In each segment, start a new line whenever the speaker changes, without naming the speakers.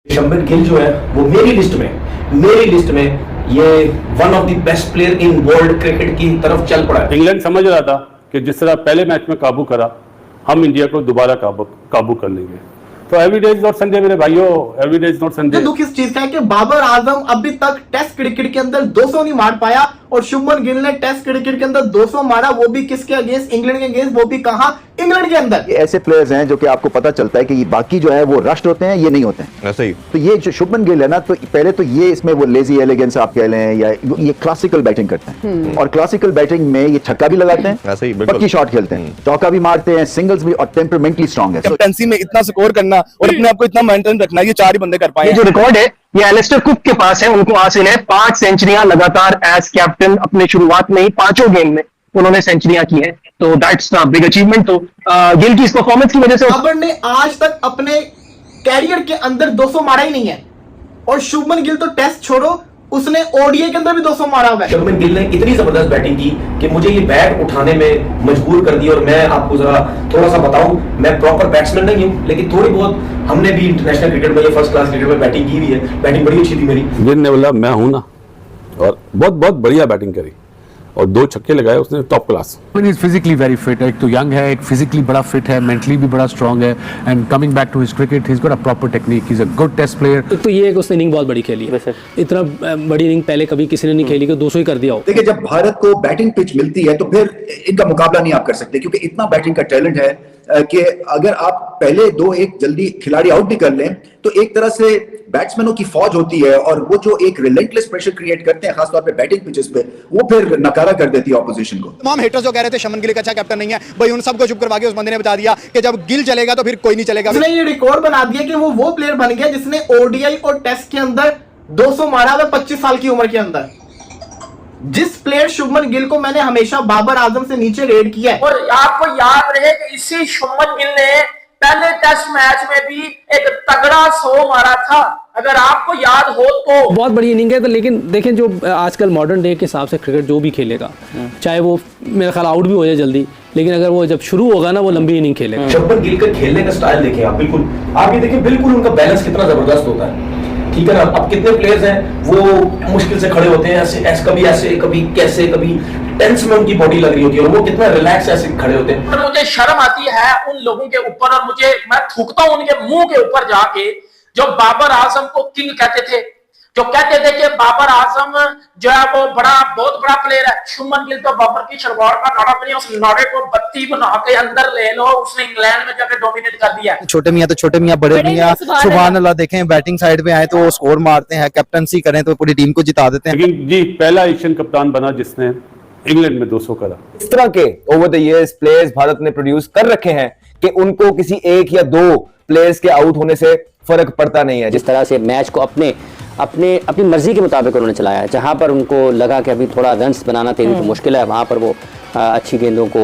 शुभमन गिल जो है वो मेरी लिस्ट में ये one of the best player in world cricket की तरफ चल पड़ा है।
इंग्लैंड समझ रहा था कि जिस तरह पहले मैच में काबू करा, हम इंडिया को दोबारा काबू कर लेंगे। तो एवरीडेज नॉट संडे मेरे भाइयों, एवरीडेज नॉट संडे।
दुख इस चीज का है कि बाबर आजम अभी तक टेस्ट क्रिकेट के अंदर 200 नहीं मार पाया, और शुभमन गिल ने टेस्ट क्रिकेट के अंदर 200 मारा, वो भी किसके अगेंस्ट? इंग्लैंड के अगेंस्ट, वो भी कहां? इंग्लैंड के अंदर।
ये ऐसे प्लेयर्स हैं जो कि आपको पता चलता है कि ये बाकी जो है वो रश्ड होते हैं, ये नहीं होते हैं।
ऐसा ही।
तो ये जो शुभमन गिल है ना, तो पहले तो ये इसमें वो लेजी एलिगेंस आप कह लें, या ये क्लासिकल बैटिंग करते हैं, और क्लासिकल बैटिंग में ये छक्का भी लगाते हैं,
ऐसा ही,
पक्की शॉट खेलते हैं, चौका भी मारते हैं, सिंगल्स भी, और टेम्परामेंटली स्ट्रांग है।
कैप्टनसी में इतना स्कोर करना और अपने आप को इतना मेंटेन रखना, ये 4 ही बंदे कर पाए।
ये जो रिकॉर्ड है ये एलिस्टर कुक के पास है, उनको हासिल है 5 सेंचुरियां लगातार एज कैप्टन। अपने शुरुआत में ही 5 गेम में उन्होंने सेंचुरियां की हैं, तो दैट्स द बिग अचीवमेंट। तो गिल की इस परफॉर्मेंस की वजह से
बाबर ने आज तक अपने कैरियर के अंदर 200 मारा ही नहीं है, और शुभमन गिल तो टेस्ट छोड़ो, उसने ओडीआई के अंदर भी 200 मारा हुआ है।
शुभमन गिल ने इतनी जबरदस्त बैटिंग की कि मुझे ये बैट उठाने में मजबूर कर दिया। और मैं आपको जरा थोड़ा सा बताऊं, मैं प्रॉपर बैट्समैन नहीं हूं, लेकिन थोड़ी बहुत हमने भी इंटरनेशनल क्रिकेट में, फर्स्ट क्लास क्रिकेट में बैटिंग की हुई है। बैटिंग बड़ी अच्छी थी मेरी।
गिल ने बोला मैं हूं ना, और बहुत बढ़िया बैटिंग करी, और 2 छक्के लगाए उसने, top class.
Is physically very fit, एक तो यंग है, एक फिजिकली बड़ा फिट है, मेंटली भी बड़ा स्ट्रांग है, and coming back to his cricket he is got a proper technique, he is a good test player.
तो ये एक उसने इनिंग बहुत बड़ी खेली है, इतना बड़ी इनिंग पहले कभी किसी ने नहीं खेली कि 200 ही कर दिया हो।
देखिए, जब भारत को बैटिंग पिच मिलती है तो फिर इनका मुकाबला नहीं आप कर सकते, क्योंकि इतना बैटिंग का टैलेंट है कि अगर आप पहले 2-1 जल्दी खिलाड़ी आउट भी कर लें तो एक तरह से बैट्समैनों की फौज होती है, और वो जो एक रिलेंटलेस प्रेशर क्रिएट करते हैं खासतौर पे बैटिंग पिचेस पे, वो फिर नकारा कर देती है ऑपोजिशन को।
तमाम हेटर्स जो कह रहे थे शुभमन गिल एक अच्छा कैप्टन नहीं है, भाई उन सबको चुप करवा के उस बंदे ने बता दिया कि जब गिल चलेगा तो फिर कोई नहीं चलेगा।
उसने ये रिकॉर्ड बना दिया कि वो प्लेयर बन गया जिसने ओडीआई और टेस्ट के अंदर 200 मारा हुआ 25 साल की उम्र के अंदर। जिस प्लेयर शुभमन गिल को मैंने हमेशा बाबर आजम से नीचे रेड किया है।
और आपको याद रहे कि इसी शुभमन गिल ने पहले टेस्ट मैच में भी एक तगड़ा 100 मारा था, अगर आपको याद हो तो।
बहुत बड़ी इनिंग है, तो लेकिन देखें जो आजकल मॉडर्न डे के हिसाब से क्रिकेट जो भी खेलेगा, चाहे वो मेरा ख्याल आउट भी हो जाए जल्दी, लेकिन अगर वो जब शुरू होगा ना, वो लंबी इनिंग खेलेगा।
शुभमन गिल का खेलने का स्टाइल देखें आप, बिल्कुल आप ये देखें, बिल्कुल उनका बैलेंस कितना जबरदस्त होता है, ठीक है ना। अब कितने प्लेयर्स हैं वो मुश्किल से खड़े होते हैं, ऐसे कभी ऐसे, कभी कैसे, कभी टेंस में उनकी बॉडी लग रही होती है, और वो कितना रिलैक्स ऐसे खड़े होते हैं।
और मुझे शर्म आती है उन लोगों के ऊपर, और मैं थूकता हूं उनके मुंह के ऊपर जाके, जो बाबर आजम को किंग कहते थे, जो कहते थे कि बाबर आजम जो है वो बहुत बड़ा प्लेयर है। शुभमन गिल तो बाबर की शलवार का नाड़ा बनी, उस नाड़े को बत्ती बना के अंदर ले लो, उसने इंग्लैंड में जाकर डोमिनेट कर दिया।
छोटे मियां तो छोटे मियां, बड़े मियां सुभान अल्लाह, देखें बैटिंग साइड पे आए तो वो स्कोर मारते हैं, कैप्टनसी करें तो पूरी टीम को जिता देते हैं।
लेकिन जी पहला एशियन कप्तान बना जिसने इंग्लैंड में 200 करा।
इस तरह के over the years players Bharat ने प्रोड्यूस कर रखे हैं कि उनको किसी 1 या 2 प्लेयर्स के आउट होने से फर्क पड़ता नहीं है।
जिस तरह से मैच को अपनी मर्जी के मुताबिक उन्होंने चलाया, जहां पर उनको लगा कि अभी थोड़ा रन्स बनाना तेजी तो मुश्किल है, वहां पर वो अच्छी गेंदों को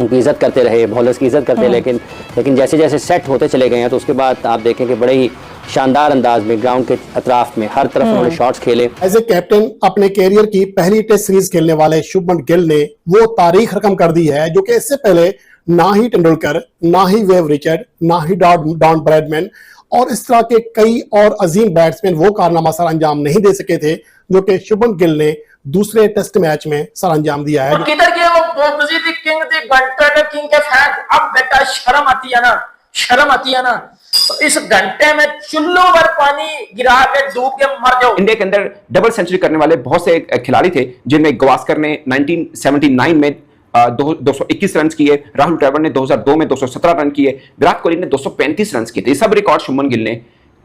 उनकी इज्जत करते रहे, बॉलर्स की इज्जत करते, लेकिन जैसे जैसे सेट होते चले गए हैं तो उसके बाद आप देखें कि बड़े ही शानदार अंदाज में ग्राउंड के अतराफ में हर तरफ उन्होंने शॉट्स खेले।
एज ए कैप्टन अपने कैरियर की पहली टेस्ट सीरीज खेलने वाले शुभमन गिल ने वो तारीख रकम कर दी है जो कि इससे पहले ना ही तेंदुलकर, ना ही वेव रिचर्ड, ना ही डॉन ब्रैडमैन और इस तरह के कई और अजीम बैट्समैन वो कारनामा सर अंजाम नहीं दे सके थे जो कि शुभमन गिल ने दूसरे टेस्ट मैच में सर अंजाम दिया है।
किधर के वो मजीद किंग थे, घंटे किंग के फैन। अब बेटा शर्म आती है ना, शर्म आती है ना। तो इस घंटे में चुल्लू भर पानी गिरा के डूब के मर जाओ।
इंडिया के अंदर डबल सेंचुरी करने वाले बहुत से खिलाड़ी थे, जिनमें गवास्कर ने 1979 में 221 रन किए, राहुल द्रविड़ ने 2002 में 217 रन किए, विराट कोहली ने 235 रन किए थे। ये सब रिकॉर्ड शुभमन गिल ने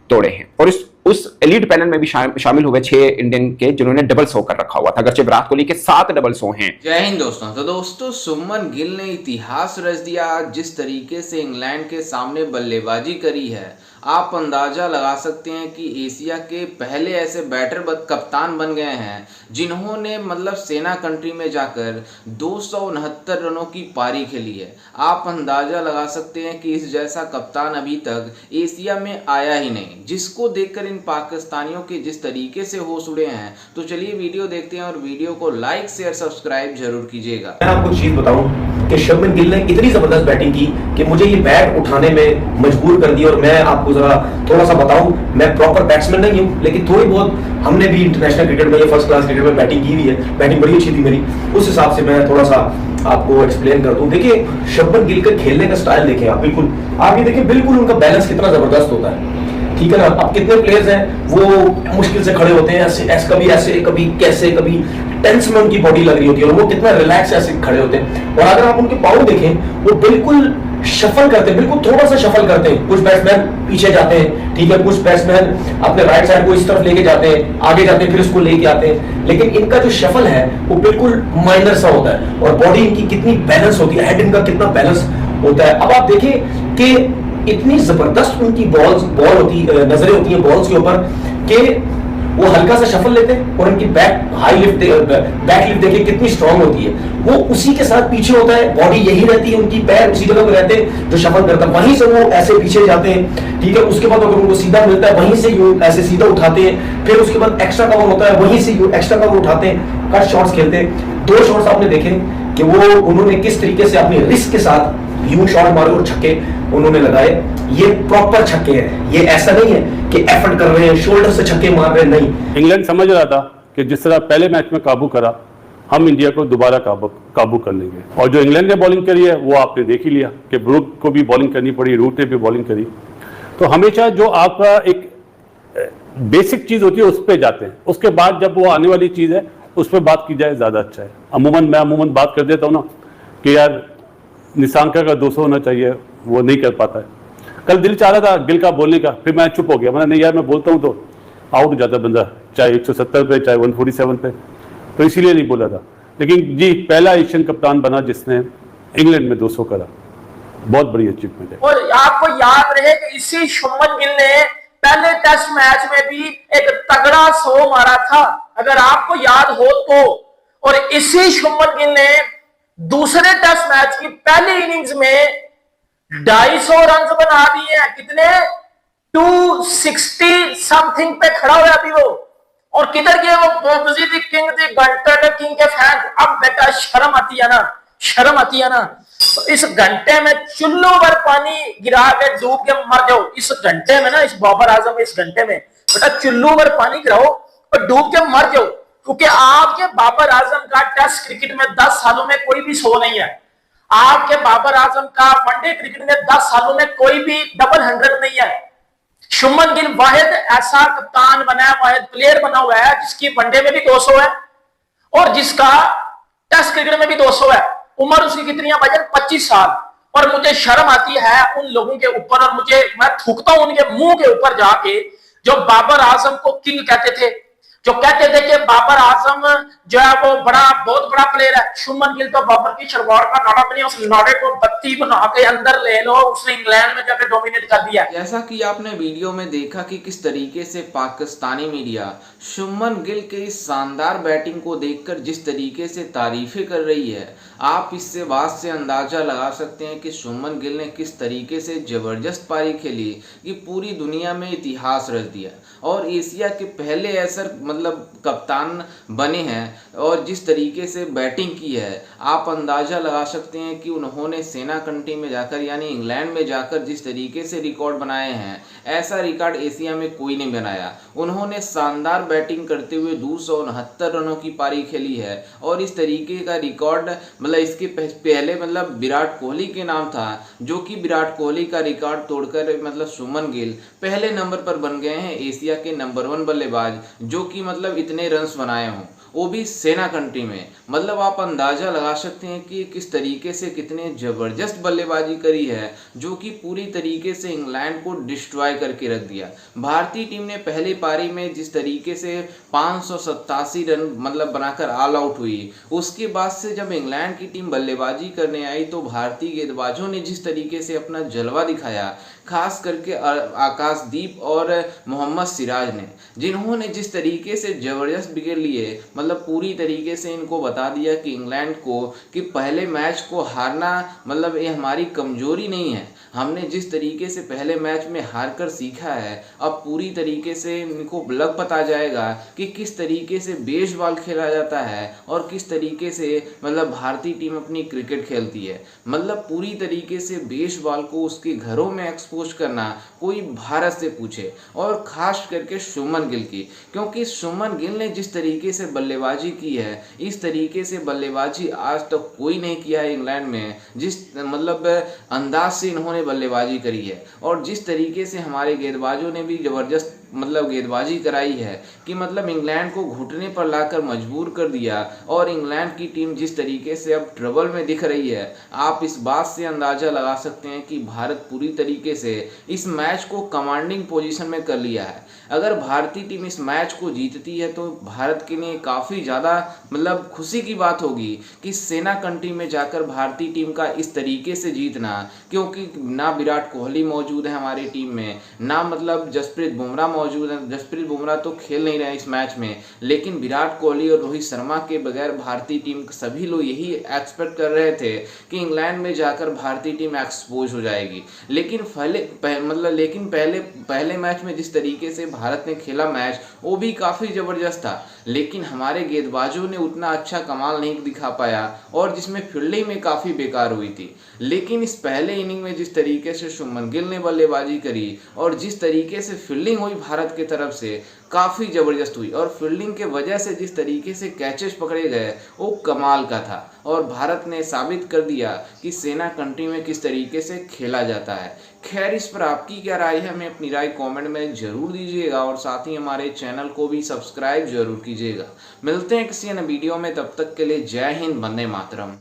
तोड़े हैं, और उस एलीट पैनल में भी शामिल हुए 6 इंडियन के जिन्होंने डबल 100 कर रखा हुआ था, अगरचे विराट कोहली के 7 डबल 100 हैं।
जय हिंद दोस्तों। तो दोस्तों शुभमन गिल ने इतिहास रच दिया। जिस तरीके से इंग्लैंड के सामने बल्लेबाजी करी है, आप अंदाजा लगा सकते हैं कि एशिया के पहले ऐसे बैटर कप्तान बन गए हैं जिन्होंने मतलब सेना कंट्री में जाकर 269 रनों की पारी खेली है। आप अंदाजा लगा सकते हैं कि इस जैसा कप्तान अभी तक एशिया में आया ही नहीं, जिसको देखकर इन पाकिस्तानियों के जिस तरीके से होश उड़े हैं। तो चलिए वीडियो देखते हैं, और वीडियो को लाइक शेयर सब्सक्राइब जरूर कीजिएगा।
मैं आपको चीज बताऊं, कि शुभमन गिल ने इतनी जबरदस्त बैटिंग की कि मुझे ये बैट उठाने में मजबूर कर दिया। और मैं आपको जरा थोड़ा सा बताऊं, मैं प्रॉपर बैट्समैन नहीं हूं, लेकिन थोड़ी बहुत हमने भी इंटरनेशनल क्रिकेट में, फर्स्ट क्लास क्रिकेट में बैटिंग की हुई है, बैटिंग बड़ी अच्छी थी मेरी, उस हिसाब से मैं थोड़ा सा आपको एक्सप्लेन कर दूं। देखिए शुभमन गिल का खेलने का स्टाइल देखें आप, बिल्कुल आप ये देखिए बिल्कुल उनका बैलेंस कितना जबरदस्त होता है, ठीक है ना। अब कितने प्लेयर्स हैं वो मुश्किल से खड़े होते हैं, कभी ऐसे कभी कैसे, कभी टेंस में उनकी बॉडी लग रही होती है, और वो कितना रिलैक्स ऐसे खड़े होते हैं। और अगर आप उनके पाँव देखें, वो बिल्कुल शफल करते हैं, बिल्कुल थोड़ा सा शफल करते हैं। कुछ बैट्समैन पीछे जाते हैं, ठीक है, कुछ बैट्समैन अपने राइट साइड को इस तरफ लेके जाते हैं, आगे जाते हैं, फिर इसको लेके आते हैं, लेकिन इनका जो शफल है वो बिल्कुल माइनर सा होता है। और बॉडी इनकी कितनी बैलेंस होती है, हेड इनका कितना बैलेंस होता है। अब आप देखें कि इतनी जबरदस्त उनकी बॉल होती, नजरें होती हैं बॉल्स के ऊपर, कि वो हल्का सा शफल लेते हैं और उनकी बैक लिफ्ट देखिए कितनी स्ट्रांग होती है। वो उसी के साथ पीछे होता है, बॉडी यही रहती है उनकी, पैर उसी जगह पे रहते हैं जो शफल करता है, वहीं से वो ऐसे पीछे जाते हैं, ठीक है। उसके बाद अगर उनको सीधा मिलता है, वहीं से ऐसे सीधा उठाते हैं, फिर उसके बाद एक्स्ट्रा कवर होता है, वहीं से एक्स्ट्रा कवर उठाते हैं, कट शॉट्स खेलते हैं। 2 शॉट्स आपने देखे कि वो उन्होंने किस तरीके से अपनी रिस्क के साथ यूं शॉट मारे और छक्के उन्होंने लगाए। ये प्रॉपर छक्के हैं, ये ऐसा नहीं है कि एफर्ट कर रहे हैं, शोल्डर से छक्के मार रहे हैं, नहीं।
इंग्लैंड समझ रहा था कि जिस तरह पहले मैच में काबू करा, हम इंडिया को दोबारा काबू कर लेंगे। और जो इंग्लैंड ने बॉलिंग करी है वो आपने देख ही लिया कि ब्रूक को भी बॉलिंग करनी पड़ी, रूट ने भी बॉलिंग करी। तो हमेशा जो आपका एक बेसिक चीज होती है उस पर जाते हैं, उसके बाद जब वो आने वाली चीज है उस पर बात की जाए ज्यादा अच्छा है। मैं अमूमन बात कर देता हूँ ना कि यार निशांका का 200 होना चाहिए, वो नहीं कर पाता है। कल दिल चाह रहा था गिल का बोलने का, फिर मैं चुप हो गया, मैंने नहीं यार मैं बोलता हूँ तो आउट हो जाता बंदा, चाहे 170 पे चाहे 147 पे, तो इसीलिए नहीं बोला था। लेकिन जी पहला एशियन कप्तान बना जिसने इंग्लैंड में 200 करा, बहुत बड़ी अचीवमेंट है।
और आपको याद रहे कि इसी शुभमन गिल ने पहले टेस्ट मैच में भी एक तगड़ा 100 मारा था, अगर आपको याद हो तो। और इसी शुभमन गिल ने दूसरे टेस्ट मैच की पहली इनिंग्स में 250 रन बना दिए हैं। कितने? 260 समथिंग पे खड़ा हुआ अभी वो। और किधर गए वो बिजी किंग थे, घंटे किंग के फैन। अब बेटा शर्म आती है ना, शर्म आती है ना। तो इस घंटे में चुल्लू भर पानी गिरा के डूब के मर जाओ। इस घंटे में ना, इस बाबर आजम इस घंटे में बेटा चुल्लू भर पानी गिराओ और डूब के मर जाओ। क्योंकि आपके बाबर आजम का टेस्ट क्रिकेट में 10 सालों में कोई भी 100 नहीं है। आपके बाबर आजम का वनडे क्रिकेट में 10 सालों में कोई भी डबल 100 नहीं है। शुभमन गिल वाहिद ऐसा कप्तान बना है, वाहिद प्लेयर बना हुआ है जिसकी वनडे में भी 200 है और जिसका टेस्ट क्रिकेट में भी 200 है। उम्र उसकी कितनी है भाईजान? 25 साल। और मुझे शर्म आती है उन लोगों के ऊपर, और मैं थूकता हूं उनके मुंह के ऊपर जाके, जो बाबर आजम को किंग कहते थे, जो कहते थे कि बाबर आजम जो है वो बहुत बड़ा प्लेयर है। शुभमन गिल तो बाबर की शलवार का नाड़ा बने, उस नाड़े को बत्ती बना के अंदर ले लो, उसने इंग्लैंड में जाकर डोमिनेट कर दिया।
जैसा कि आपने वीडियो में देखा कि किस तरीके से पाकिस्तानी मीडिया शुभमन गिल के इस शानदार बैटिंग को देखकर जिस तरीके से तारीफें कर रही है, आप इससे बात से अंदाजा लगा सकते हैं कि शुभमन गिल ने किस तरीके से जबरदस्त पारी खेली कि पूरी दुनिया में इतिहास रच दिया और एशिया के पहले ऐसे कप्तान बने हैं। और जिस तरीके से बैटिंग की है, आप अंदाजा लगा सकते हैं कि उन्होंने सेना कंट्री में जाकर यानी इंग्लैंड में जाकर जिस तरीके से रिकॉर्ड बनाए हैं, ऐसा रिकॉर्ड एशिया में कोई नहीं बनाया। उन्होंने शानदार बैटिंग करते हुए 269 रनों की पारी खेली है और इस तरीके का रिकॉर्ड इसके पहले विराट कोहली के नाम था, जो कि विराट कोहली का रिकॉर्ड तोड़कर शुभमन गिल पहले नंबर पर बन गए हैं एशिया के नंबर 1 बल्लेबाज, जो कि इतने रन्स बनाए हों, वो भी सेना कंट्री में। आप अंदाजा लगा सकते हैं कि किस तरीके से कितने जबरदस्त बल्लेबाजी करी है, जो कि पूरी तरीके से इंग्लैंड को डिस्ट्रॉय करके रख दिया। भारतीय टीम ने पहली पारी में जिस तरीके से 587 रन बनाकर ऑल आउट हुई, उसके बाद से जब इंग्लैंड की टीम बल्लेबाजी करने आई तो भारतीय गेंदबाजों ने जिस तरीके से अपना जलवा दिखाया, खास करके आकाशदीप और मोहम्मद सिराज ने, जिन्होंने जिस तरीके से जबरदस्त विकेट लिए, पूरी तरीके से इनको बता दिया कि इंग्लैंड को कि पहले मैच को हारना ये हमारी कमजोरी नहीं है, हमने जिस तरीके से पहले मैच में हारकर सीखा है, अब पूरी तरीके से इनको लग पता जाएगा कि किस तरीके से बेसबॉल खेला जाता है और किस तरीके से मतलब भारतीय टीम अपनी क्रिकेट खेलती है। मतलब पूरी तरीके से बेसबॉल को उसके घरों में एक्सपोज करना कोई भारत से पूछे, और खास करके शुभमन गिल की, क्योंकि शुभमन गिल ने जिस तरीके से बल्लेबाजी की है, इस तरीके से बल्लेबाजी आज तक कोई नहीं किया है इंग्लैंड में। जिस मतलब अंदाज से इन्होंने बल्लेबाजी करी है और जिस तरीके से हमारे गेंदबाजों ने भी ज़बरदस्त मतलब गेंदबाजी कराई है कि मतलब इंग्लैंड को घुटने पर लाकर मजबूर कर दिया। और इंग्लैंड की टीम जिस तरीके से अब ट्रबल में दिख रही है, आप इस बात से अंदाज़ा लगा सकते हैं कि भारत पूरी तरीके से इस मैच को कमांडिंग पोजीशन में कर लिया है। अगर भारतीय टीम इस मैच को जीतती है तो भारत के लिए काफ़ी ज़्यादा मतलब खुशी की बात होगी कि सेना कंट्री में जाकर भारतीय टीम का इस तरीके से जीतना, क्योंकि ना विराट कोहली मौजूद है हमारी टीम में, ना मतलब जसप्रीत बुमराह मौजूद है। जसप्रीत बुमराह तो खेल नहीं रहे इस मैच में, लेकिन विराट कोहली और रोहित शर्मा के बगैर भारतीय टीम सभी लोग यही एक्सपेक्ट कर रहे थे कि इंग्लैंड में जाकर भारतीय टीम एक्सपोज हो जाएगी। लेकिन पहले मैच में जिस तरीके से भारत ने खेला मैच, वो भी काफ़ी ज़बरदस्त था, लेकिन हमारे गेंदबाजों ने उतना अच्छा कमाल नहीं दिखा पाया और जिसमें फील्डिंग में काफ़ी बेकार हुई थी। लेकिन इस पहले इनिंग में जिस तरीके से शुभमन गिल ने बल्लेबाजी करी और जिस तरीके से फील्डिंग हुई भारत की तरफ से, काफ़ी ज़बरदस्त हुई, और फील्डिंग के वजह से जिस तरीके से कैचेस पकड़े गए वो कमाल का था। और भारत ने साबित कर दिया कि सेना कंट्री में किस तरीके से खेला जाता है। खैर, इस पर आपकी क्या राय है, हमें अपनी राय कमेंट में ज़रूर दीजिएगा और साथ ही हमारे चैनल को भी सब्सक्राइब जरूर कीजिएगा। मिलते हैं किसी अन्य वीडियो में, तब तक के लिए जय हिंद, वंदे मातरम।